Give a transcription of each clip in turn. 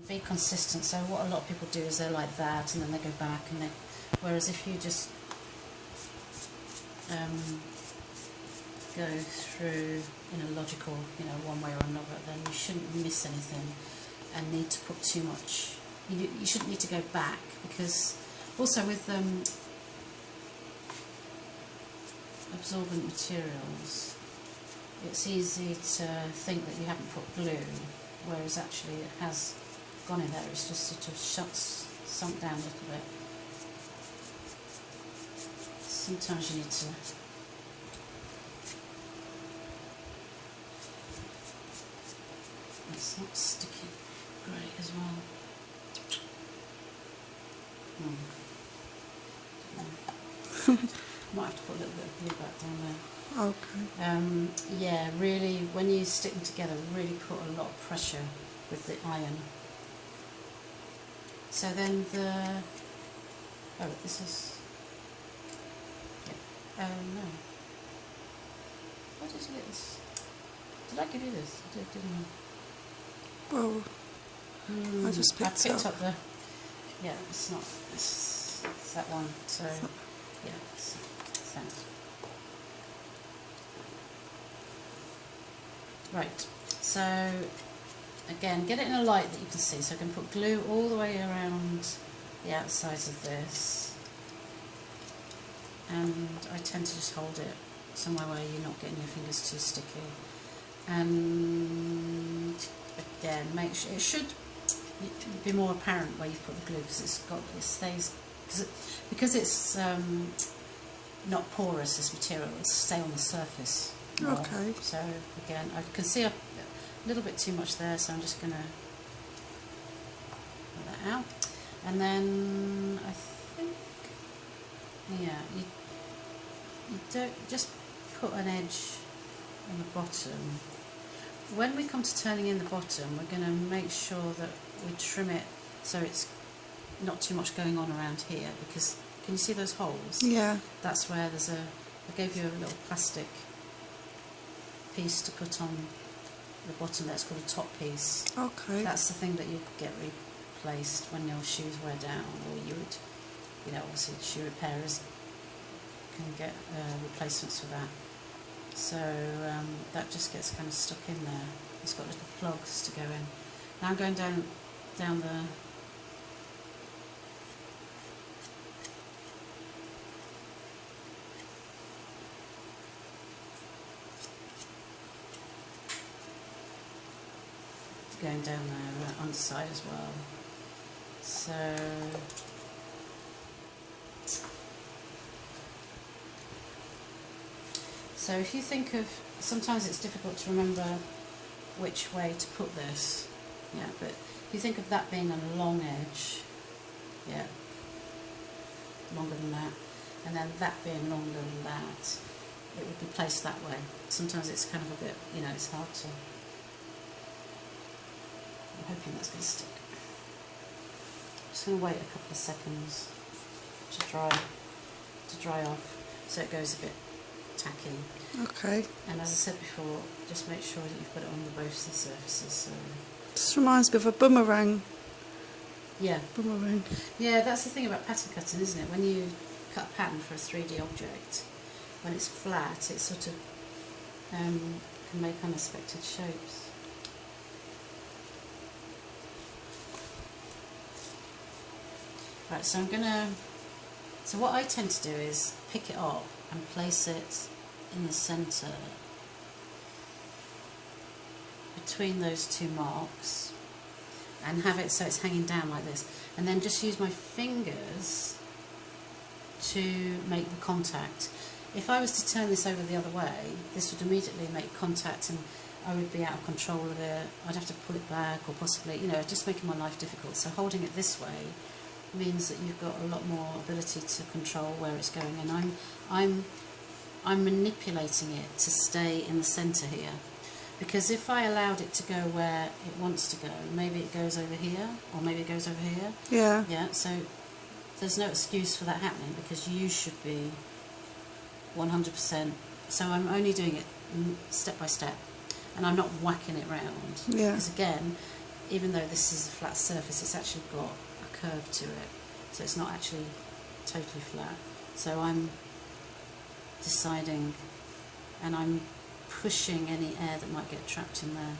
Be consistent. So what a lot of people do is they're like that and then they go back and they, whereas if you just go through in a logical, one way or another, then you shouldn't miss anything and need to put too much. You shouldn't need to go back, because also with absorbent materials, it's easy to think that you haven't put glue, whereas actually it has gone in there. It's just sort of sunk down a little bit. Sometimes you need to it's not sticky great as well. Might have to put a little bit of glue back down there. Okay. Yeah, really, when you stick them together, really put a lot of pressure with the iron. So then this is, yeah, no. Why did you get this? Did I give you this? I did, didn't I? Well, I just picked up the, yeah, it's not, it's that one, so, yeah, it's that. Right, so again, get it in a light that you can see. So I can put glue all the way around the outsides of this, and I tend to just hold it somewhere where you're not getting your fingers too sticky. And again, make sure it should be more apparent where you put the glue, because it stays, because it's not porous, this material, it'll stay on the surface more. Okay. So again, I can see a little bit too much there, so I'm just going to put that out. And then I think, yeah, you don't just put an edge on the bottom. When we come to turning in the bottom, we're going to make sure that we trim it so it's not too much going on around here, because can you see those holes? Yeah. That's where there's I gave you a little plastic piece to put on the bottom. That's called a top piece. Okay. That's the thing that you get replaced when your shoes wear down, or you would, obviously shoe repairers can get replacements for that. So that just gets kind of stuck in there. It's got little plugs to go in. Now I'm going down the underside as well. So if you think of, sometimes it's difficult to remember which way to put this, yeah, but if you think of that being a long edge, yeah, longer than that, and then that being longer than that, it would be placed that way. Sometimes it's kind of a bit, it's hard to, I'm hoping that's going to stick. I'm just going to wait a couple of seconds to dry off, so it goes a bit tacky. Okay. And as I said before, just make sure that you've got it on both the surfaces. So. This reminds me of a boomerang. Yeah. Boomerang. Yeah, that's the thing about pattern cutting, isn't it? When you cut a pattern for a 3D object, when it's flat, it sort of can make unexpected shapes. Right, so so what I tend to do is pick it up and place it in the centre between those two marks, and have it so it's hanging down like this, and then just use my fingers to make the contact. If I was to turn this over the other way, this would immediately make contact and I would be out of control of it. I'd have to pull it back, or possibly, just making my life difficult. So holding it this way means that you've got a lot more ability to control where it's going, and I'm manipulating it to stay in the centre here, because if I allowed it to go where it wants to go, maybe it goes over here, or maybe it goes over here. Yeah. Yeah, so there's no excuse for that happening, because you should be 100%. So I'm only doing it step by step, and I'm not whacking it round. Yeah. Because again, even though this is a flat surface, it's actually got a curve to it, so it's not actually totally flat. So I'm deciding, and I'm pushing any air that might get trapped in there.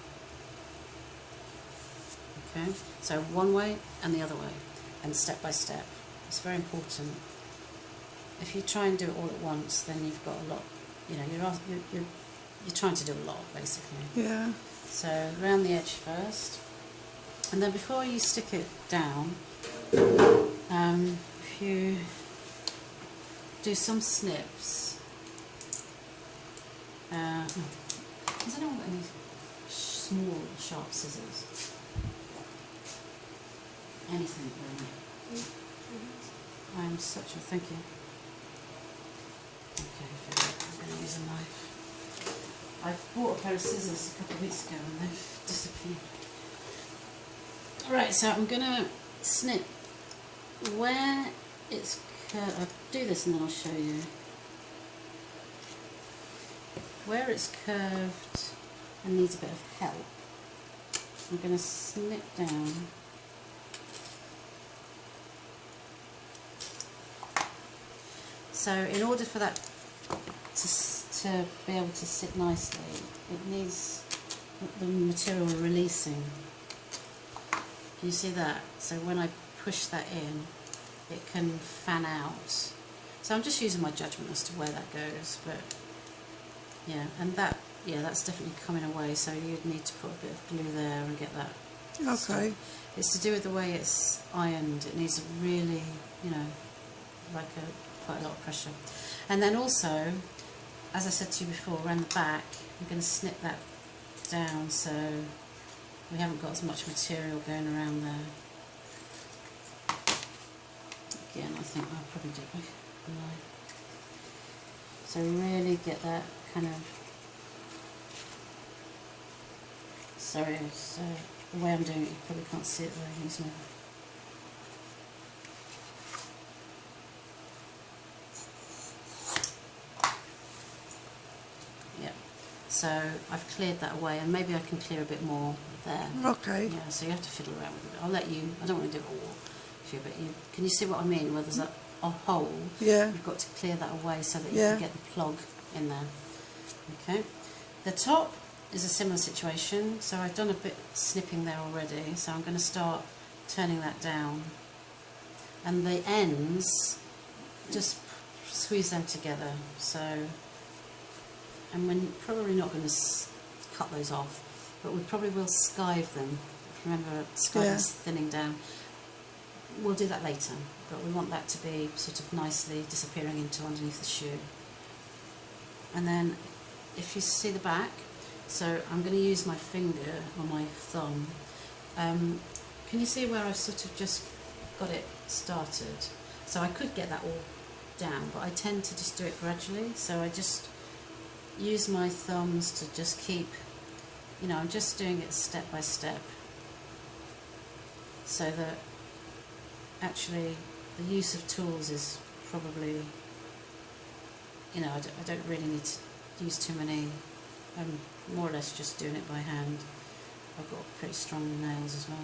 Okay, so one way and the other way, and step by step. It's very important. If you try and do it all at once, then you've got a lot, you know, you're trying to do a lot, basically. Yeah. So around the edge first, and then before you stick it down, if you do some snips, has anyone got any small sharp scissors? Anything really. I'm such a thank you. Okay, I'm going to use a knife. I bought a pair of scissors a couple of weeks ago and they've disappeared. Alright, so I'm going to snip where it's curved. I'll do this and then I'll show you. Where it's curved and needs a bit of help, I'm going to snip down. So in order for that to be able to sit nicely, it needs the material releasing. Can you see that? So when I push that in, it can fan out. So I'm just using my judgment as to where that goes, but yeah, and that, yeah, that's definitely coming away, so you'd need to put a bit of glue there and get that. Okay. Stuff. It's to do with the way it's ironed. It needs a really, you know, like quite a lot of pressure. And then also, as I said to you before, around the back, I'm going to snip that down so we haven't got as much material going around there. Again, I think I'll probably do it with a knife. So really get that kind of, sorry, so the way I'm doing it, you probably can't see it very easily. So I've cleared that away, and maybe I can clear a bit more there. Okay. Yeah, so you have to fiddle around with it. I'll let you, I don't want to do it all for you, but can you see what I mean? Where there's a hole, Yeah. you've got to clear that away so that you Yeah. can get the plug in there. Okay. The top is a similar situation, so I've done a bit snipping there already, so I'm going to start turning that down. And the ends, just squeeze them together. So, and we're probably not going to cut those off, but we probably will skive them. Remember, skive is thinning down. We'll do that later, but we want that to be sort of nicely disappearing into underneath the shoe. And then, if you see the back, so I'm going to use my finger or my thumb. Can you see where I've sort of just got it started? So I could get that all down, but I tend to just do it gradually. So I just use my thumbs to just keep, you know, I'm just doing it step by step, so that actually the use of tools is probably, you know, I don't really need to use too many. I'm more or less just doing it by hand. I've got pretty strong nails as well.